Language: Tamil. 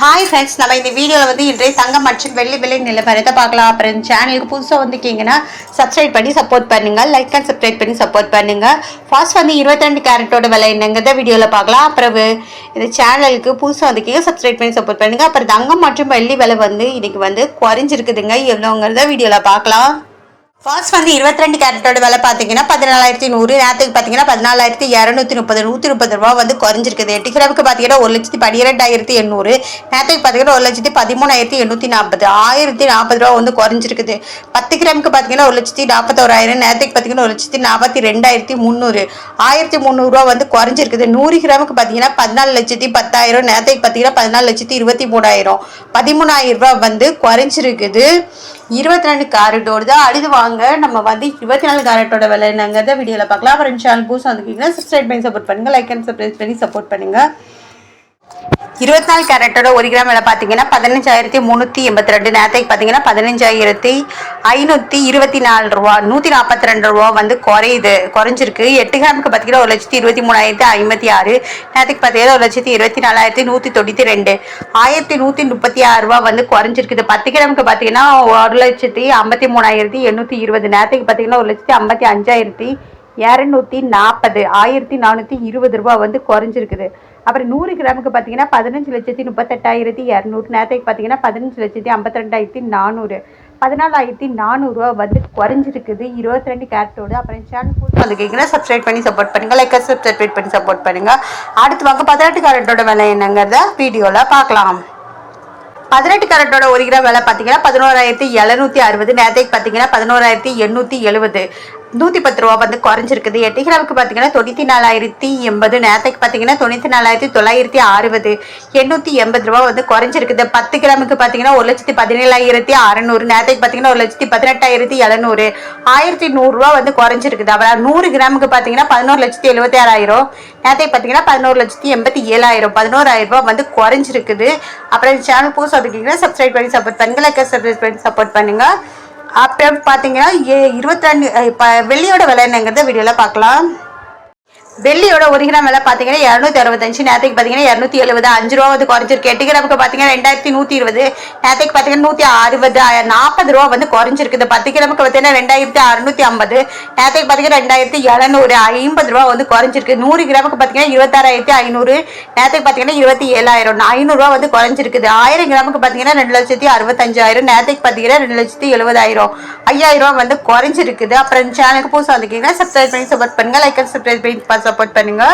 ஹாய் ஃப்ரெண்ட்ஸ், நம்ம இந்த வீடியோவில் வந்து இன்றைய தங்கம் மற்றும் வெள்ளி விலை நிலவரத்தை பார்க்கலாம். அப்புறம் சேனலுக்கு புதுசாக வந்துக்கிங்கன்னா சப்ஸ்கிரைப் பண்ணி சப்போர்ட் பண்ணுங்கள், லைக் அண்ட் சப்ஸ்கிரைப் பண்ணி சப்போர்ட் பண்ணுங்கள். ஃபர்ஸ்ட் வந்து 22 கேரட்டோட விலை என்னங்கிறத வீடியோவில் பார்க்கலாம். அப்புறம் இந்த சேனலுக்கு புதுசாக வந்துக்கிங்க சப்ஸ்கிரைப் பண்ணி சப்போர்ட் பண்ணுங்கள். அப்புறம் தங்கம் மற்றும் வெள்ளி விலை வந்து இன்னைக்கு வந்து குறைஞ்சிருக்குதுங்க. எவ்வளோங்கிறத வீடியோவில் பார்க்கலாம். ஃபர்ஸ்ட் வந்து 22 கேரட்டோட விலை பார்த்தீங்கன்னா 14,100. நேரத்துக்கு பார்த்தீங்கன்னா 14,230 130 ரூபா வந்து குறைஞ்சிருக்குது. 8 கிராமுக்கு பார்த்தீங்கன்னா 1,12,800. நேரத்துக்கு பார்த்தீங்கன்னா 1,13,840 1,040 ரூபா வந்து குறைஞ்சிருக்குது. 10 கிராமுக்கு பார்த்தீங்கன்னா 1,41,000. நேரத்துக்கு பார்த்தீங்கன்னா 1,42,300 1,300 ரூபா வந்து குறைஞ்சிருக்குது. 100 கிராமுக்கு பார்த்தீங்கன்னா 14,10,000. நேரத்துக்கு பார்த்தீங்கன்னா 14,23,000 13,000 ரூபா வந்து குறைஞ்சிருக்குது. 22 கேரட்டோடு தான். அடுத்து வாங்க நம்ம வந்து 24 கேரட்டோட விலை என்னங்கிறத வீடியோவில் பார்க்கலாம். அப்புறம் சேனல் புதுசாக வந்துக்கிங்கன்னா சப்ஸ்கிரைப் பண்ணி சப்போர்ட் பண்ணுங்கள், லைக் அண்ட் சப்ஸ்கிரைப் பண்ணி சப்போர்ட் பண்ணுங்கள். 24 கேரட்டோட 1 கிராம் விலை பார்த்தீங்கன்னா 15,382. நேரத்துக்கு பார்த்தீங்கன்னா 15,524 ரூபா 142 ரூபா வந்து குறைஞ்சிருக்கு. 8 கிராமுக்கு பார்த்தீங்கன்னா 1,23,056. நேரத்துக்கு பார்த்தீங்கன்னா 1,24,192 1,136 ரூபா வந்து குறைஞ்சிருக்குது. 10 கிராமுக்கு பார்த்தீங்கன்னா 1,53,820. நேரத்துக்கு பார்த்தீங்கன்னா 1,55,240 1,420 ரூபா வந்து குறைஞ்சிருக்குது. அப்புறம் 100 கிராமுக்கு பார்த்தீங்கன்னா 15,38,200. நேரத்துக்கு பார்த்தீங்கன்னா 15,52,400 14,400 ரூபா வந்து குறைஞ்சிருக்குது 22 கேரட்டோடு. அப்புறம் சேனல் புதுசாக வந்து கேட்குறேன், சப்ஸ்கிரைப் பண்ணி சப்போர்ட் பண்ணுங்கள், லைக் சப்ஸ்கிரைப் பண்ணி சப்போர்ட் பண்ணுங்கள். அடுத்து வாங்க 18 கேரட்டோட விலை என்னங்கிறத வீடியோவில் பார்க்கலாம். 18 கேரட்டோட 1 கிராம் விலை பார்த்தீங்கன்னா 11,760. நேரத்துக்கு பார்த்தீங்கன்னா 11,870 110 ரூபா வந்து குறைஞ்சிருக்குது. 8 கிராமுக்கு பார்த்தீங்கன்னா 94,080. நேரத்துக்கு பார்த்தீங்கன்னா 94,960 880 ரூபா வந்து குறைஞ்சிருக்குது. 10 கிராமுக்கு பார்த்தீங்கன்னா 1,17,600. நேரத்துக்கு பார்த்தீங்கன்னா 1,18,700 1,100 ரூபா வந்து குறைஞ்சிருக்குது. அப்புறம் 100 கிராமுக்கு பார்த்தீங்கன்னா 11,76,000. நேரத்துக்கு பார்த்தீங்கன்னா 11,87,000 11,000 ரூபா வந்து குறைஞ்சிருக்குது. அப்புறம் சேனல் புதுசாக இருக்கீங்கன்னா சப்ஸ்கிரைப் பண்ணி சப்போர்ட் பண்ணுங்கள், லைக் சப்ஸ்கிரைப் பண்ணி சப்போர்ட் பண்ணுங்கள். அப்புறம் பார்த்தீங்கன்னா 22 வெள்ளியோட விலை என்னங்கிறத வீடியோவில் பார்க்கலாம். வெள்ளியோட 1 கிராம் விலை பார்த்தீங்கன்னா 265. நேரத்துக்கு பார்த்தீங்கன்னா 270 5 ரூபா வந்து குறைஞ்சிருக்கு. 8 கிராமுக்கு பார்த்தீங்கன்னா 2,120. நேரத்துக்கு பார்த்தீங்கன்னா 160 40 ரூபா வந்து குறைஞ்சிருக்குது. 10 கிராமுக்கு பார்த்தீங்கன்னா 2,650. நேரத்துக்கு பார்த்தீங்கன்னா 2,700 50 ரூபா வந்து குறைஞ்சிருக்கு. 100 கிராமுக்கு பார்த்தீங்கன்னா 26,500. நேரத்துக்கு பார்த்தீங்கன்னா 27,000 500 ரூபா வந்து குறைஞ்சிருக்குது. 1000 கிராமுக்கு பார்த்தீங்கன்னா 2,65,000. நேரத்துக்கு பார்த்தீங்கன்னா 2,70,000 5,000 ரூபா வந்து குறைஞ்சிருக்குது. அப்புறம் சேனலுக்கு புதுசாக வந்துக்கிங்கன்னா சப்ஸ்கிரைப் பண்ணி சப்போர்ட் பண்ணுங்கள், லைக் அண்ட் சப்ஸ்கிரைப் பண்ணி சப்போர்ட் பண்ணுங்க.